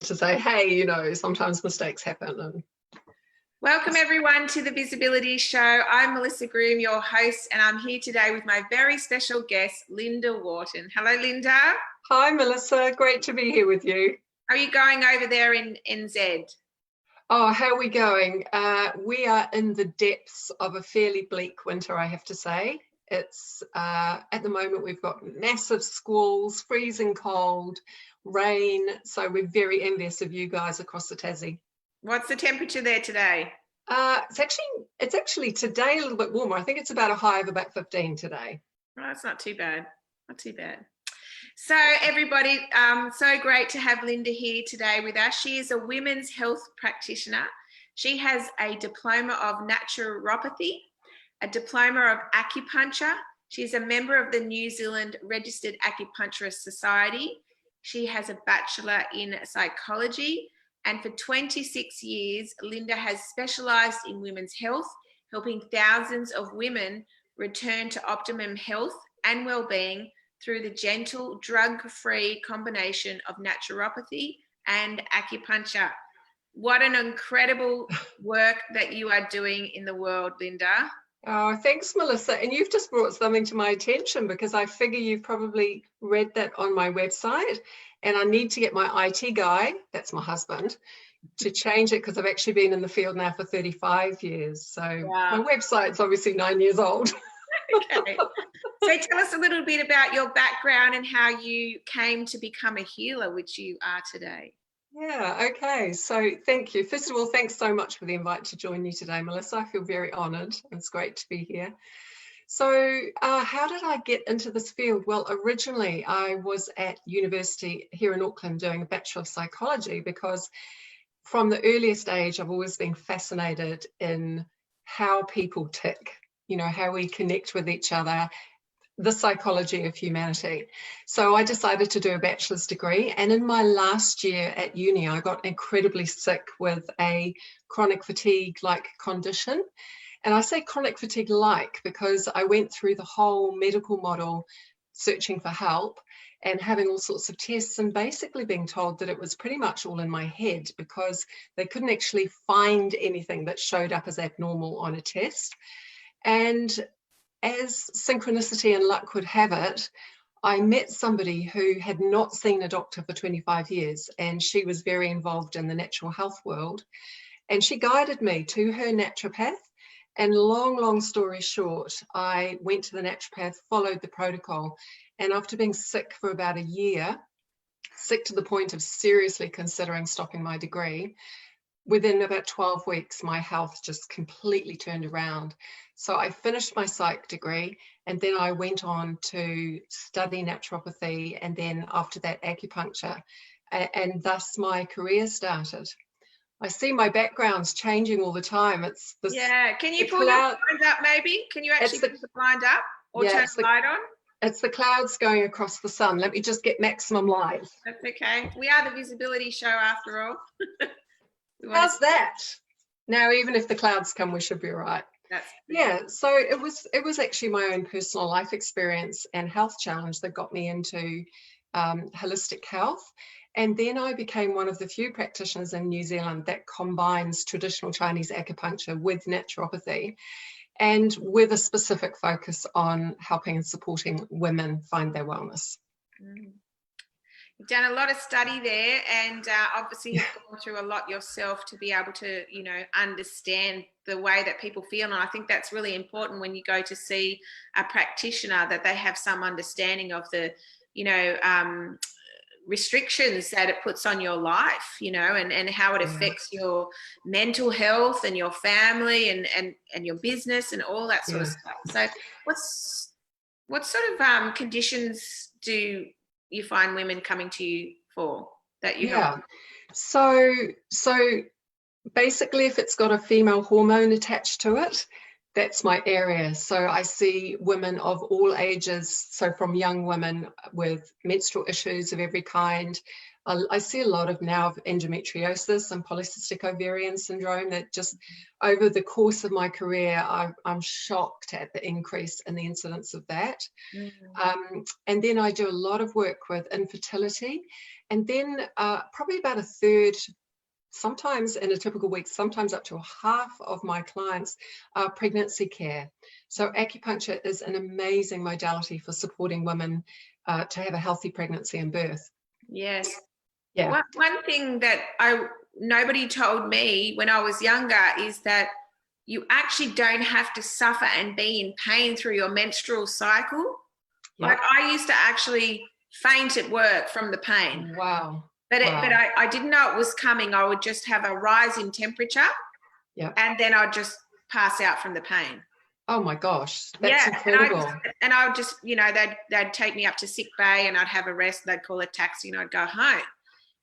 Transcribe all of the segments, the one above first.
to say, hey, you know, sometimes mistakes happen. And welcome everyone to the Visibility Show. I'm Melissa Groom, your host, and I'm here today with my very special guest, Lynda Wharton. Hello, Lynda. Hi, Melissa. Great to be here with you. How are you going over there in NZ? Oh, how are we going? We are in the depths of a fairly bleak winter, I have to say. It's at the moment we've got massive squalls, freezing cold, rain. So we're very envious of you guys across the Tassie. What's the temperature there today? It's actually today a little bit warmer. I think it's about a high of about 15 today. Oh, that's not too bad. Not too bad. So everybody, so great to have Lynda here today with us. She is a women's health practitioner. She has a diploma of naturopathy, a diploma of acupuncture. She's a member of the New Zealand Registered Acupuncturist Society. She has a bachelor in psychology. And for 26 years, Lynda has specialised in women's health, helping thousands of women return to optimum health and well-being through the gentle, drug-free combination of naturopathy and acupuncture. What an incredible work that you are doing in the world, Lynda. Oh, thanks, Melissa. And you've just brought something to my attention because I figure you've probably read that on my website, and I need to get my IT guy, that's my husband, to change it because I've actually been in the field now for 35 years. So My website's obviously 9 years old. Okay. So tell us a little bit about your background and how you came to become a healer, which you are today. Yeah, okay. So thank you. First of all, thanks so much for the invite to join you today, Melissa. I feel very honoured. It's great to be here. So how did I get into this field? Well, originally I was at university here in Auckland doing a Bachelor of Psychology because from the earliest age, I've always been fascinated in how people tick, you know, how we connect with each other, the psychology of humanity. So I decided to do a bachelor's degree, and in my last year at uni I got incredibly sick with a chronic fatigue-like condition. And I say chronic fatigue-like because I went through the whole medical model searching for help and having all sorts of tests and basically being told that it was pretty much all in my head because they couldn't actually find anything that showed up as abnormal on a test. And as synchronicity and luck would have it, I met somebody who had not seen a doctor for 25 years, and she was very involved in the natural health world. And she guided me to her naturopath. And long story short, I went to the naturopath, followed the protocol, and after being sick for about a year, sick to the point of seriously considering stopping my degree, within about 12 weeks, my health just completely turned around. So I finished my psych degree, and then I went on to study naturopathy, and then after that acupuncture, and thus my career started. I see my background's changing all the time. It's this. Yeah, can you pull that blind up maybe? Can you actually put the blind up or turn the light on? It's the clouds going across the sun. Let me just get maximum light. That's okay. We are the Visibility Show after all. How's that? Now, even if the clouds come, we should be all right. Yeah, so it was actually my own personal life experience and health challenge that got me into holistic health. And then I became one of the few practitioners in New Zealand that combines traditional Chinese acupuncture with naturopathy, and with a specific focus on helping and supporting women find their wellness. You've done a lot of study there, and obviously you've gone through a lot yourself to be able to, you know, understand the way that people feel. And I think that's really important when you go to see a practitioner, that they have some understanding of the, you know, restrictions that it puts on your life, you know, and how it affects your mental health and your family and your business and all that sort of stuff. So what sort of conditions do you find women coming to you for that you help? So basically, if it's got a female hormone attached to it, that's my area. So I see women of all ages, so from young women with menstrual issues of every kind, I see a lot of now of endometriosis and polycystic ovarian syndrome that just over the course of my career, I'm shocked at the increase in the incidence of that. And then I do a lot of work with infertility, and then probably about a third, sometimes in a typical week, sometimes up to a half of my clients are pregnancy care. So acupuncture is an amazing modality for supporting women to have a healthy pregnancy and birth. Yes. Yeah. One thing that nobody told me when I was younger is that you actually don't have to suffer and be in pain through your menstrual cycle. Yep. Like I used to actually faint at work from the pain. Wow. But wow. I didn't know it was coming. I would just have a rise in temperature, and then I'd just pass out from the pain. Oh my gosh, that's incredible. And I would just, you know, they'd take me up to sick bay, and I'd have a rest. They'd call a taxi, and I'd go home.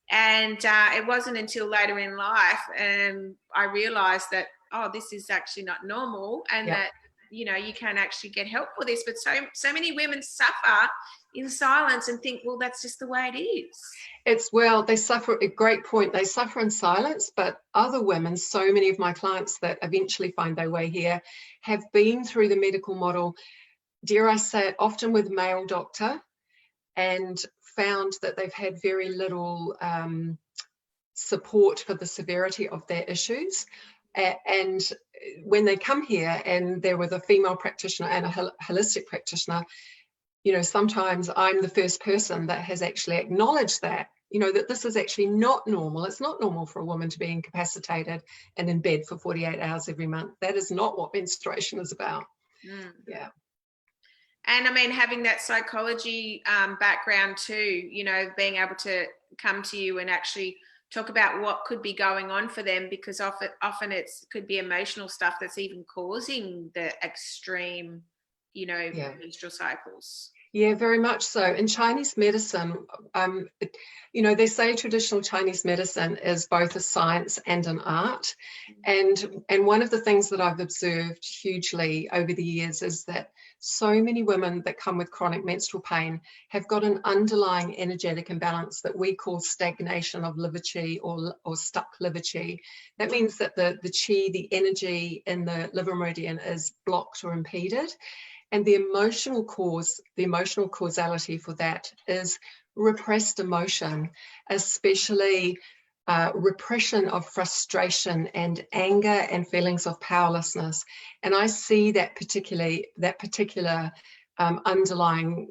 And it wasn't until later in life I realised that, oh, this is actually not normal, and that, you know, you can actually get help for this. But so many women suffer in silence and think, well, that's just the way it is. They suffer, a great point, they suffer in silence, but other women, so many of my clients that eventually find their way here have been through the medical model, dare I say it, often with a male doctor, and found that they've had very little support for the severity of their issues. And when they come here and they're with a female practitioner and a holistic practitioner, you know, sometimes I'm the first person that has actually acknowledged that, you know, that this is actually not normal. It's not normal for a woman to be incapacitated and in bed for 48 hours every month. That is not what menstruation is about. Yeah. And I mean, having that psychology background too, you know, being able to come to you and actually talk about what could be going on for them, because often could be emotional stuff that's even causing the extreme, you know, menstrual cycles. Yeah, very much so. In Chinese medicine, you know, they say traditional Chinese medicine is both a science and an art. And one of the things that I've observed hugely over the years is that so many women that come with chronic menstrual pain have got an underlying energetic imbalance that we call stagnation of liver qi or stuck liver qi. That means that the qi, the energy in the liver meridian is blocked or impeded. And the emotional causality for that is repressed emotion, especially repression of frustration and anger and feelings of powerlessness. And I see that particular underlying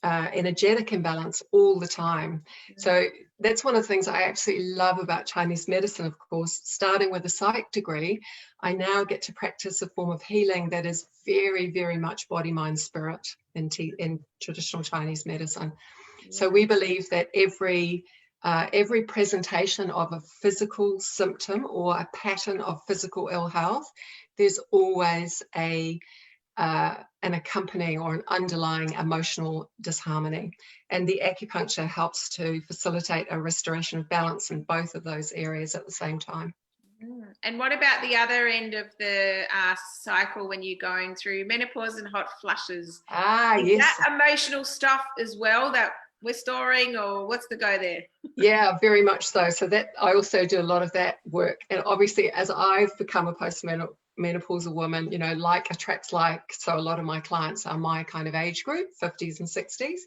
energetic imbalance all the time. So that's one of the things I absolutely love about Chinese medicine, of course. Starting with a psych degree, I now get to practice a form of healing that is very, very much body, mind, spirit in traditional Chinese medicine. So we believe that every presentation of a physical symptom or a pattern of physical ill health, there's always an accompanying or an underlying emotional disharmony. And the acupuncture helps to facilitate a restoration of balance in both of those areas at the same time. And what about the other end of the cycle when you're going through menopause and hot flushes? Is that emotional stuff as well that we're storing, or what's the go there? Yeah, very much so. So that I also do a lot of that work. And obviously, as I've become a postmenopausal woman, you know, like attracts like, so a lot of my clients are my kind of age group, 50s and 60s.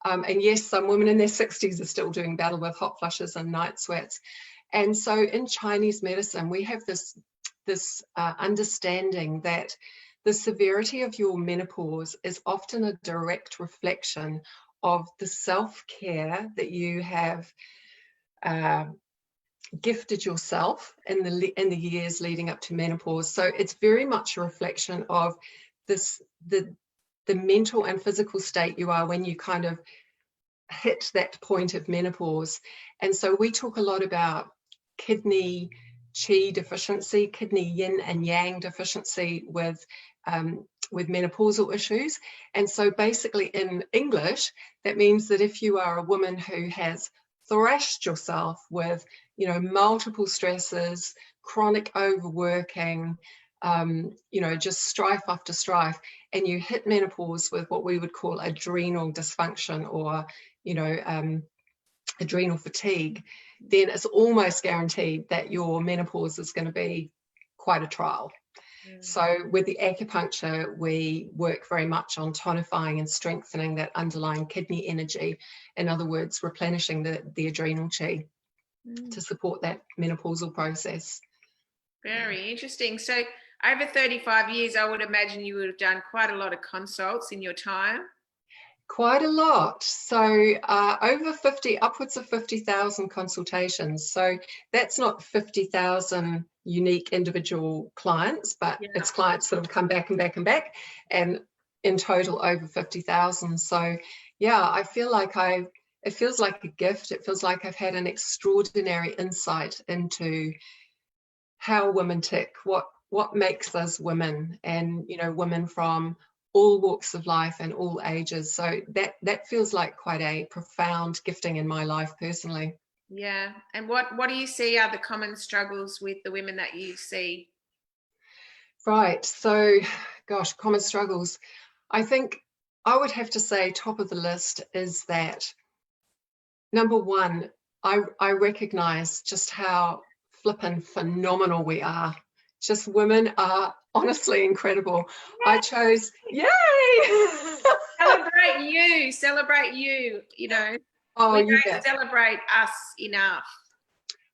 And yes, some women in their 60s are still doing battle with hot flushes and night sweats. And so in Chinese medicine, we have this understanding that the severity of your menopause is often a direct reflection of the self-care that you have gifted yourself in the years leading up to menopause. So it's very much a reflection of the mental and physical state you are when you kind of hit that point of menopause. And so we talk a lot about kidney qi deficiency, kidney yin and yang deficiency with menopausal issues. And so basically in English, that means that if you are a woman who has thrashed yourself with, you know, multiple stresses, chronic overworking, you know, just strife after strife, and you hit menopause with what we would call adrenal dysfunction or, you know, adrenal fatigue, then it's almost guaranteed that your menopause is going to be quite a trial. So with the acupuncture, we work very much on tonifying and strengthening that underlying kidney energy. In other words, replenishing the adrenal chi to support that menopausal process. Very interesting. So over 35 years, I would imagine you would have done quite a lot of consults in your time. Quite a lot. So over 50, upwards of 50,000 consultations. So that's not 50,000 unique individual clients, but it's clients that have come back and back and back, and in total over 50,000. So yeah, I feel like it feels like a gift. It feels like I've had an extraordinary insight into how women tick, what makes us women, and women from all walks of life and all ages. So that feels like quite a profound gifting in my life personally. Yeah. And what do you see are the common struggles with the women that you see? Right. So, gosh, common struggles. I think I would have to say top of the list is that, number one, I recognize just how flippin' phenomenal we are. Just women are honestly incredible. Yay! I chose, yay! Celebrate you, Oh, we you don't bet. celebrate us enough.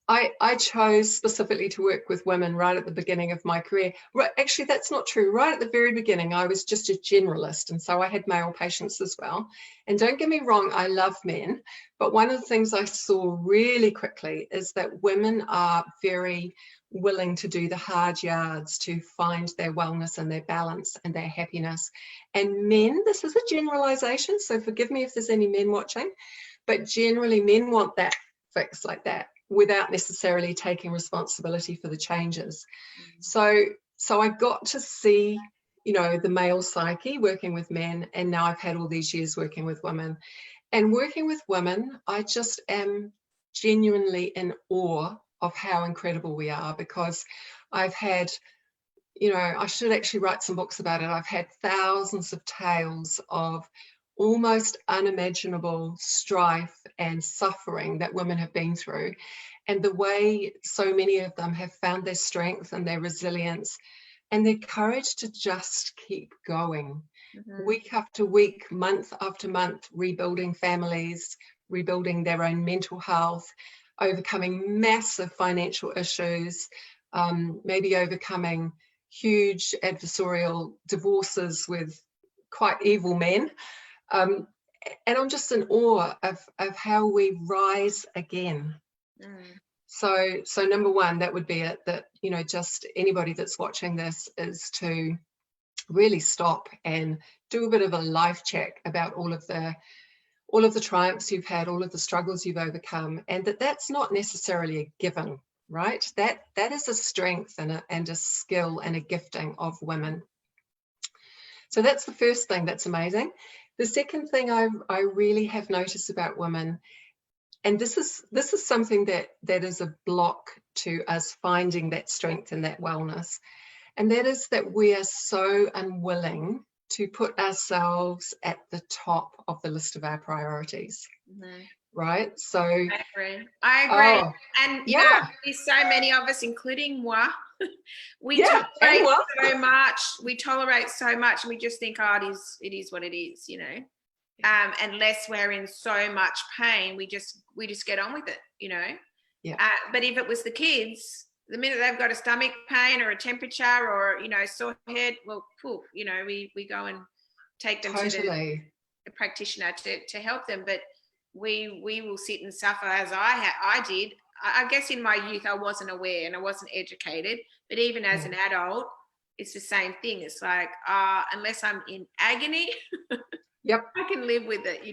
I chose specifically to work with women right at the beginning of my career. Actually, that's not true. Right at the very beginning, I was just a generalist, and so I had male patients as well. And don't get me wrong, I love men, but one of the things I saw really quickly is that women are very willing to do the hard yards to find their wellness and their balance and their happiness. And men, this is a generalization, so forgive me if there's any men watching, but generally men want that fix like that, without necessarily taking responsibility for the changes. So I got to see, the male psyche working with men, and now I've had all these years working with women. And working with women, I just am genuinely in awe of how incredible we are, because I've had, I should actually write some books about it. I've had thousands of tales of almost unimaginable strife and suffering that women have been through, and the way so many of them have found their strength and their resilience and their courage to just keep going, week after week, month after month, rebuilding families, rebuilding their own mental health, overcoming massive financial issues, maybe overcoming huge adversarial divorces with quite evil men. And I'm just in awe of how we rise again. So number one, that would be it, that, just anybody that's watching this is to really stop and do a bit of a life check about all of the triumphs you've had, all of the struggles you've overcome, and that's not necessarily a given, right? That is a strength and a skill and a gifting of women. So that's the first thing that's amazing. The second thing I really have noticed about women, and this is something that is a block to us finding that strength and that wellness, and that is that we are so unwilling to put ourselves at the top of the list of our priorities. Right? So I agree. Oh, and there's so many of us, including moi, we tolerate so much, and we just think, it is what it is, unless we're in so much pain, we just get on with it, but if it was the kids, the minute they've got a stomach pain or a temperature or sore head, well, poof, we go and take them to the practitioner to help them. But we will sit and suffer, as I did. I guess in my youth I wasn't aware and I wasn't educated, but even as an adult, it's the same thing. It's like, unless I'm in agony, yep, I can live with it,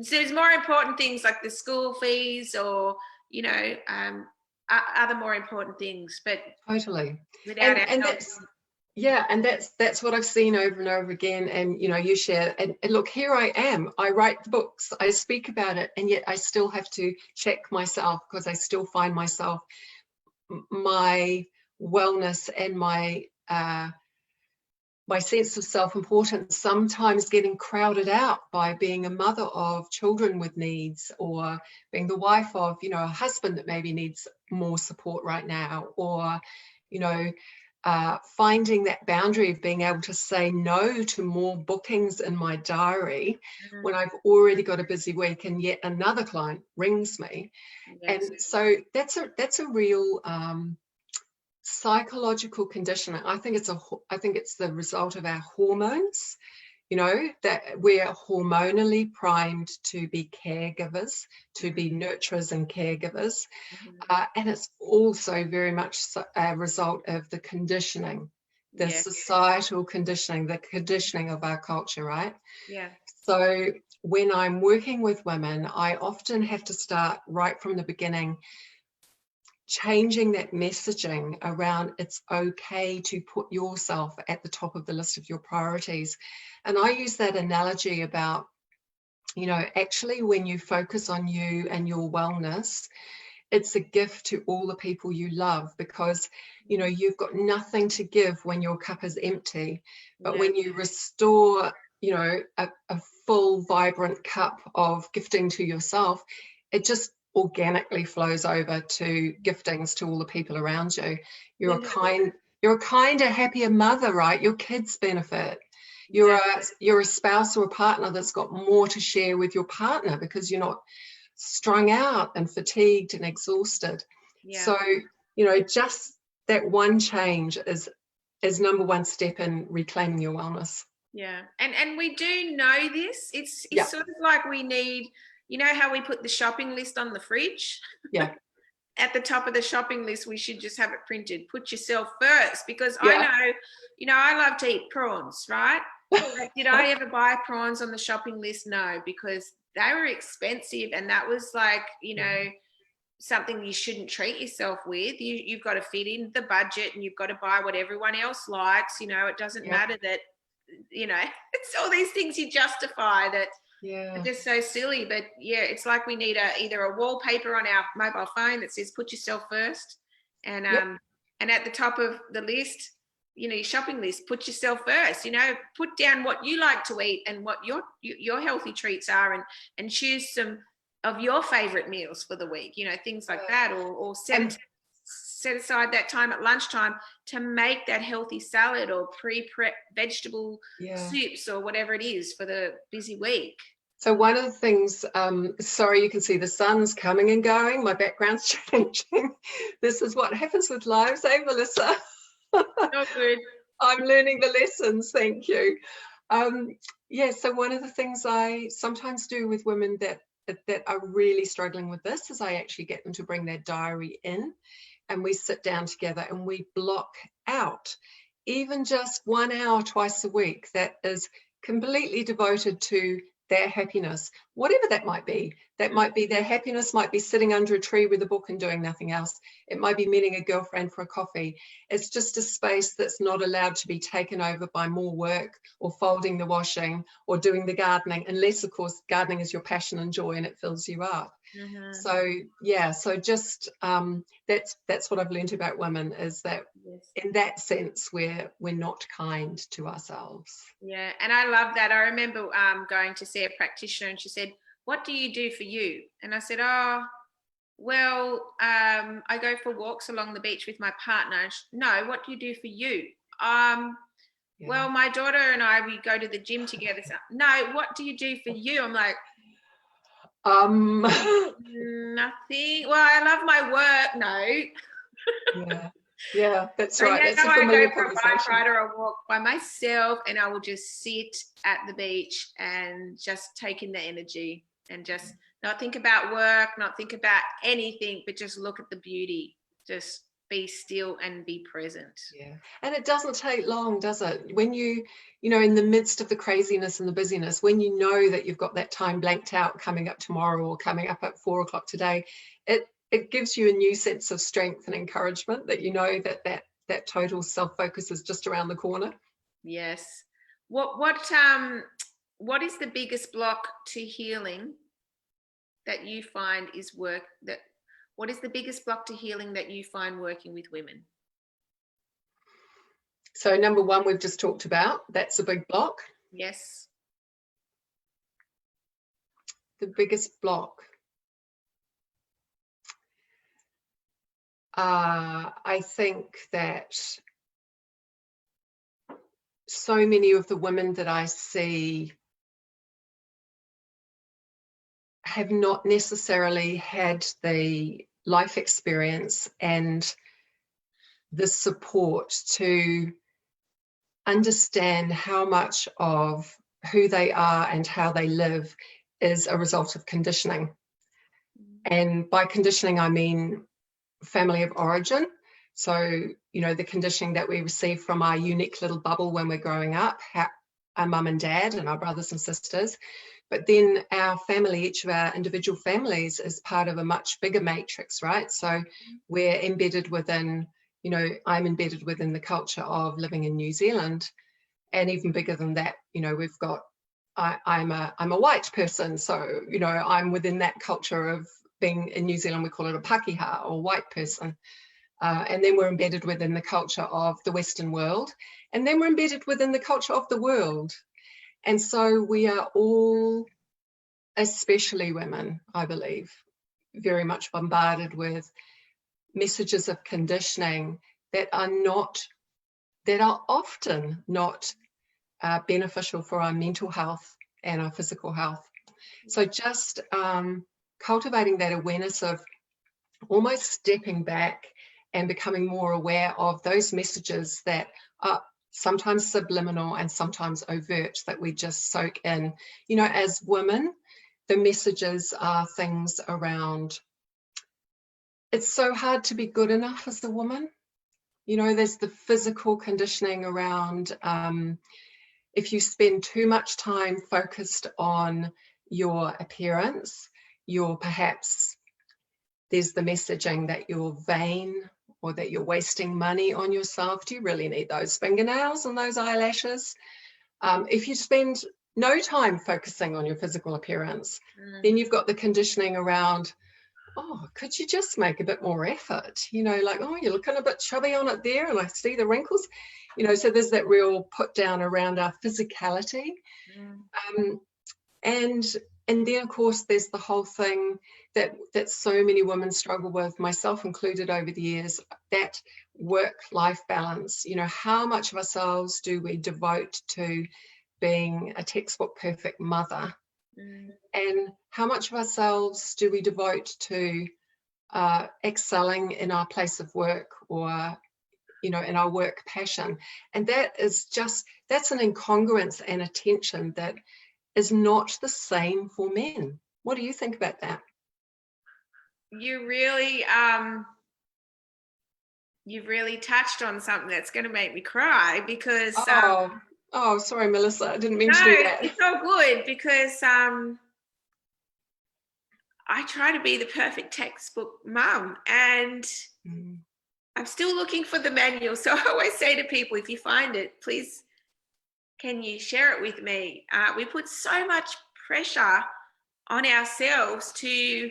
So there's more important things like the school fees or, other more important things, but totally. Without and that's what I've seen over and over again. And you share, and look, here I am, I write the books, I speak about it, and yet I still have to check myself, because I still find myself, my wellness and my my sense of self-importance sometimes getting crowded out by being a mother of children with needs, or being the wife of, you know, a husband that maybe needs more support right now, or, you know, finding that boundary of being able to say no to more bookings in my diary when I've already got a busy week and yet another client rings me. Yes. And so that's a real psychological conditioning. I think it's the result of our hormones, you know, that we're hormonally primed to be caregivers, to be nurturers and caregivers. And it's also very much a result of the conditioning, the societal conditioning, the conditioning of our culture, right? Yeah. So when I'm working with women, I often have to start right from the beginning, changing that messaging around it's okay to put yourself at the top of the list of your priorities. And I use that analogy about, you know, actually when you focus on you and your wellness, it's a gift to all the people you love, because, you know, you've got nothing to give when your cup is empty. But when you restore, you know, a full, vibrant cup of gifting to yourself, it just organically flows over to giftings to all the people around you. You're a kinder, happier mother, right? Your kids benefit. You're a spouse or a partner that's got more to share with your partner because you're not strung out and fatigued and exhausted. So, you know, just that one change is number one step in reclaiming your wellness. Yeah. And we do know this. It's sort of like we need, you know how we put the shopping list on the fridge? Yeah. At the top of the shopping list, we should just have it printed, put yourself first, because I know, you know, I love to eat prawns, right? But did I ever buy prawns on the shopping list? No, because they were expensive, and that was like, you know, something you shouldn't treat yourself with. You've got to fit in the budget, and you've got to buy what everyone else likes. You know, it doesn't matter that, you know, it's all these things you justify that are just so silly. But yeah, it's like we need either a wallpaper on our mobile phone that says put yourself first, and at the top of the list, you know, your shopping list, put yourself first. You know, put down what you like to eat and what your healthy treats are, and choose some of your favorite meals for the week, you know, things like that, or set aside that time at lunchtime to make that healthy salad or pre-prep vegetable soups or whatever it is for the busy week. So one of the things, sorry, you can see the sun's coming and going, my background's changing. This is what happens with lives, eh, Melissa? Oh, good. I'm learning the lessons, thank you. So one of the things I sometimes do with women that are really struggling with this is I actually get them to bring their diary in, and we sit down together and we block out even just 1 hour twice a week that is completely devoted to their happiness, whatever that might be. That might be their happiness might be sitting under a tree with a book and doing nothing else. It might be meeting a girlfriend for a coffee. It's just a space that's not allowed to be taken over by more work or folding the washing or doing the gardening, unless of course gardening is your passion and joy and it fills you up. So just that's what I've learned about women, is that in that sense we're not kind to ourselves. Yeah, and I love that. I remember going to see a practitioner, and she said, "What do you do for you?" And I said, "Oh, well, I go for walks along the beach with my partner." No, what do you do for you? Well, my daughter and I, we go to the gym together. So, no, what do you do for you? I'm like, nothing. Well, I love my work. No. Yeah, that's right. Yeah, that's I go for a bike ride or a walk by myself, and I will just sit at the beach and just take in the energy and just not think about work, not think about anything, but just look at the beauty. Just be still and be present. Yeah, and it doesn't take long, does it? When you know, in the midst of the craziness and the busyness, when you know that you've got that time blanked out coming up tomorrow or coming up at 4 o'clock today, it gives you a new sense of strength and encouragement that you know that total self-focus is just around the corner. Yes. What is the biggest block to healing that you find is what is the biggest block to healing that you find working with women? So number one, we've just talked about, that's a big block. Yes. The biggest block. I think that so many of the women that I see have not necessarily had the life experience and the support to understand how much of who they are and how they live is a result of conditioning. And by conditioning, I mean family of origin. So, you know, the conditioning that we receive from our unique little bubble when we're growing up, our mum and dad and our brothers and sisters. But then our family, each of our individual families, is part of a much bigger matrix, right? So we're embedded within, you know, I'm embedded within the culture of living in New Zealand. And even bigger than that, you know, we've got, I'm a white person. So, you know, I'm within that culture of being in New Zealand, we call it a Pakeha or white person. And then we're embedded within the culture of the Western world. And then we're embedded within the culture of the world. And so we are all, especially women, I believe, very much bombarded with messages of conditioning that are often not beneficial for our mental health and our physical health. So just cultivating that awareness of almost stepping back and becoming more aware of those messages that are sometimes subliminal and sometimes overt that we just soak in. You know, as women, the messages are things around, it's so hard to be good enough as a woman. You know, there's the physical conditioning around if you spend too much time focused on your appearance, there's the messaging that you're vain or that you're wasting money on yourself. Do you really need those fingernails and those eyelashes? If you spend no time focusing on your physical appearance, then you've got the conditioning around, oh, could you just make a bit more effort? You know, like, oh, you're looking a bit chubby on it there and I see the wrinkles. You know, so there's that real put down around our physicality. And then, of course, there's the whole thing that so many women struggle with, myself included over the years, that work-life balance. You know, how much of ourselves do we devote to being a textbook perfect mother? And how much of ourselves do we devote to excelling in our place of work or, you know, in our work passion? And that's an incongruence and a tension that is not the same for men. What do you think about that? You've really touched on something that's going to make me cry because sorry, Melissa, I didn't mean to do that. It's so good because I try to be the perfect textbook mum and I'm still looking for the manual. So I always say to people, if you find it, please can you share it with me? We put so much pressure on ourselves to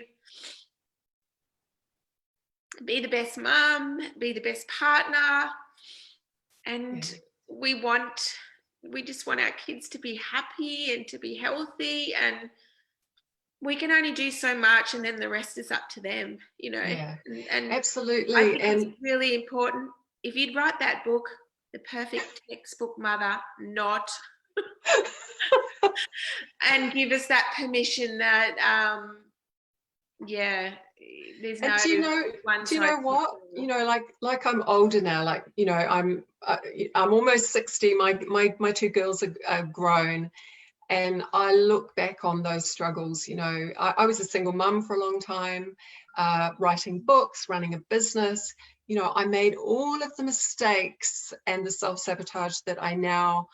be the best mum, be the best partner, and we just want our kids to be happy and to be healthy, and we can only do so much, and then the rest is up to them, you know. And absolutely. I think it's really important. If you'd write that book, The Perfect Textbook Mother, not and give us that permission that there's no. Do you know what? You know, like I'm older now. Like, you know, I'm almost 60. My two girls are grown, and I look back on those struggles. You know, I was a single mum for a long time, writing books, running a business. You know, I made all of the mistakes and the self-sabotage that I now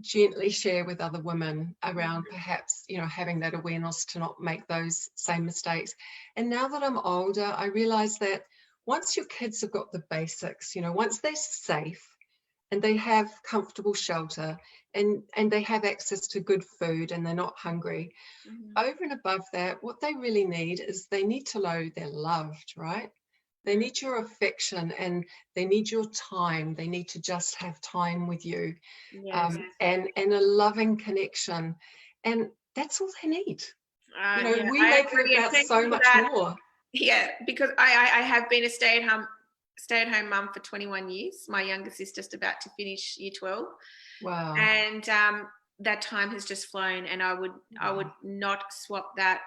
gently share with other women around perhaps, you know, having that awareness to not make those same mistakes. And now that I'm older, I realize that once your kids have got the basics, you know, once they're safe and they have comfortable shelter and they have access to good food and they're not hungry, over and above that, what they really need is they need to know they're loved, right? They need your affection, and they need your time. They need to just have time with you, Yes. and a loving connection. And that's all they need. Yeah, We I make it agree, and about thank so you for much that. more. Yeah, because I have been a stay-at-home mum for 21 years. My youngest is just about to finish year 12. Wow. And that time has just flown, and I would not swap that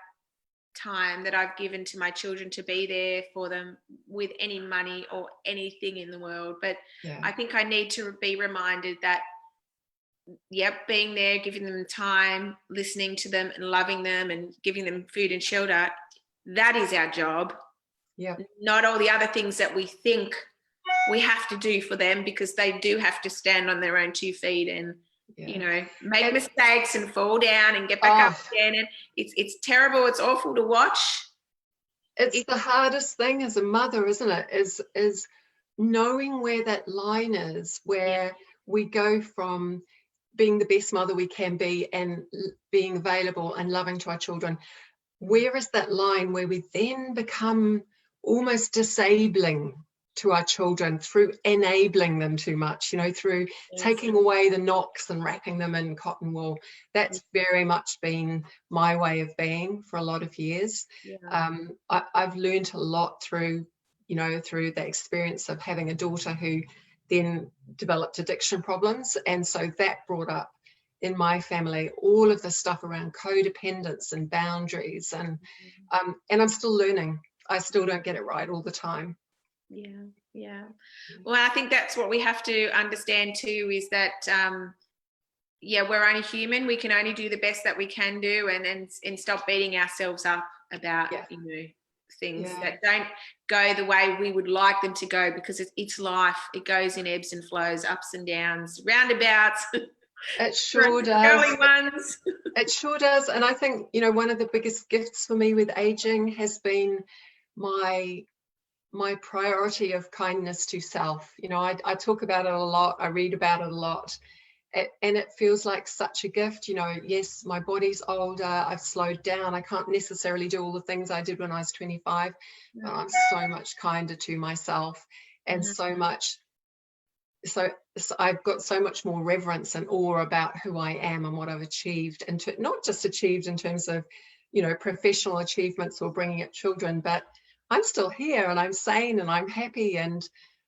time that I've given to my children to be there for them with any money or anything in the world. But Yeah. I think I need to be reminded that, yep, being there, giving them time, listening to them and loving them and giving them food and shelter, that is our job. Yeah. Not all the other things that we think we have to do for them, because they do have to stand on their own 2 feet and make mistakes and fall down and get back up again. And it's terrible. It's awful to watch. It's the hardest thing as a mother, isn't it? Is knowing where that line is, where we go from being the best mother we can be and being available and loving to our children. Where is that line where we then become almost disabling to our children through enabling them too much, through taking away the knocks and wrapping them in cotton wool? That's very much been my way of being for a lot of years. I've learned a lot through the experience of having a daughter who then developed addiction problems. And so that brought up in my family all of the stuff around codependence and boundaries, and I'm still learning. I still don't get it right all the time. Yeah. Well, I think that's what we have to understand too, is that we're only human. We can only do the best that we can do, and stop beating ourselves up about things that don't go the way we would like them to go, because it's life. It goes in ebbs and flows, ups and downs, roundabouts. It sure does. Ones. It sure does. And I think, one of the biggest gifts for me with aging has been my priority of kindness to self. I talk about it a lot. I read about it a lot. And it feels like such a gift. Yes, my body's older. I've slowed down. I can't necessarily do all the things I did when I was 25, but I'm so much kinder to myself, and so I've got so much more reverence and awe about who I am and what I've achieved, and not just achieved in terms of, professional achievements or bringing up children, but I'm still here and I'm sane and I'm happy, and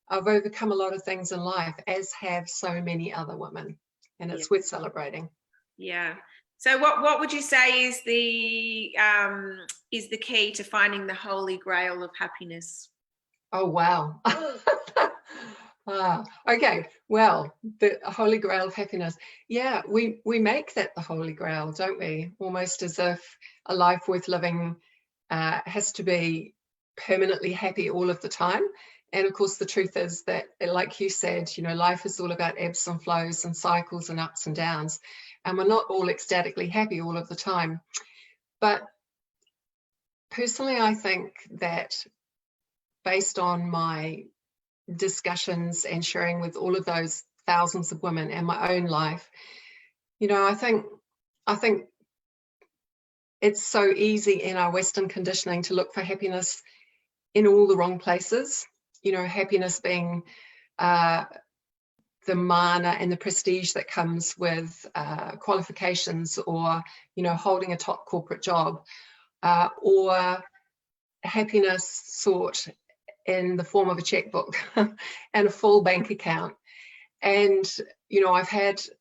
I've overcome a lot of things in life, as have so many other women, and it's worth celebrating. Yeah. So what would you say is the key to finding the holy grail of happiness? Oh, wow. Okay, well, the holy grail of happiness. Yeah, we make that the holy grail, don't we? Almost as if a life worth living has to be permanently happy all of the time. And of course, the truth is that, like you said, life is all about ebbs and flows and cycles and ups and downs. And we're not all ecstatically happy all of the time. But personally, I think that based on my discussions and sharing with all of those thousands of women and my own life, I think it's so easy in our Western conditioning to look for happiness in all the wrong places. Happiness being the mana and the prestige that comes with qualifications, or holding a top corporate job, or happiness sought in the form of a checkbook and a full bank account. And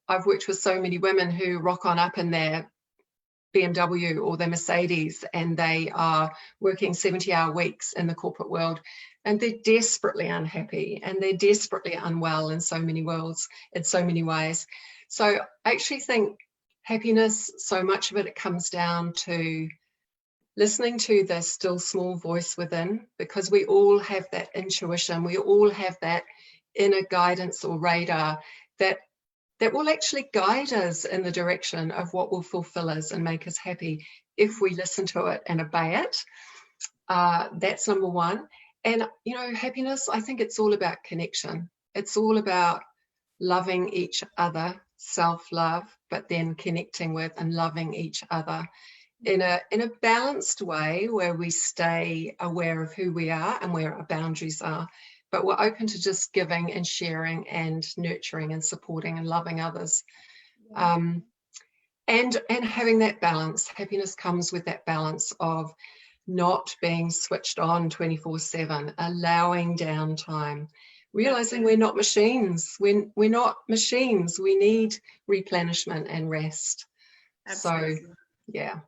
I've worked with so many women who rock on up in their BMW or their Mercedes, and they are working 70-hour weeks in the corporate world, and they're desperately unhappy and they're desperately unwell in so many ways. So I actually think happiness, so much of it comes down to listening to the still small voice within, because we all have that intuition, we all have that inner guidance or radar that will actually guide us in the direction of what will fulfill us and make us happy if we listen to it and obey it. That's number one. And, happiness, I think it's all about connection. It's all about loving each other, self-love, but then connecting with and loving each other. in a balanced way where we stay aware of who we are and where our boundaries are, but we're open to just giving and sharing and nurturing and supporting and loving others. And having that balance. Happiness comes with that balance of not being switched on 24/7, allowing downtime, realizing we're not machines. We're not machines. We need replenishment and rest. Absolutely. So, yeah.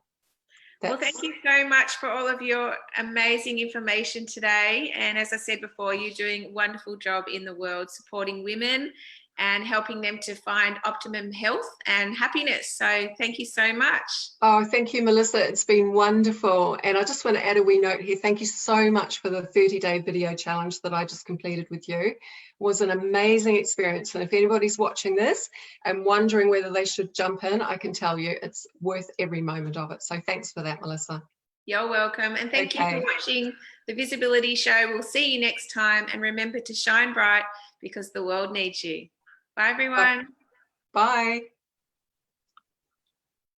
Well, thank you so much for all of your amazing information today. And as I said before, you're doing a wonderful job in the world supporting women and helping them to find optimum health and happiness. So thank you so much. Oh, thank you, Melissa. It's been wonderful. And I just want to add a wee note here. Thank you so much for the 30-day video challenge that I just completed with you. It was an amazing experience. And if anybody's watching this and wondering whether they should jump in, I can tell you it's worth every moment of it. So thanks for that, Melissa. You're welcome. And thank you for watching the Visibility Show. We'll see you next time. And remember to shine bright because the world needs you. Bye, everyone. Bye.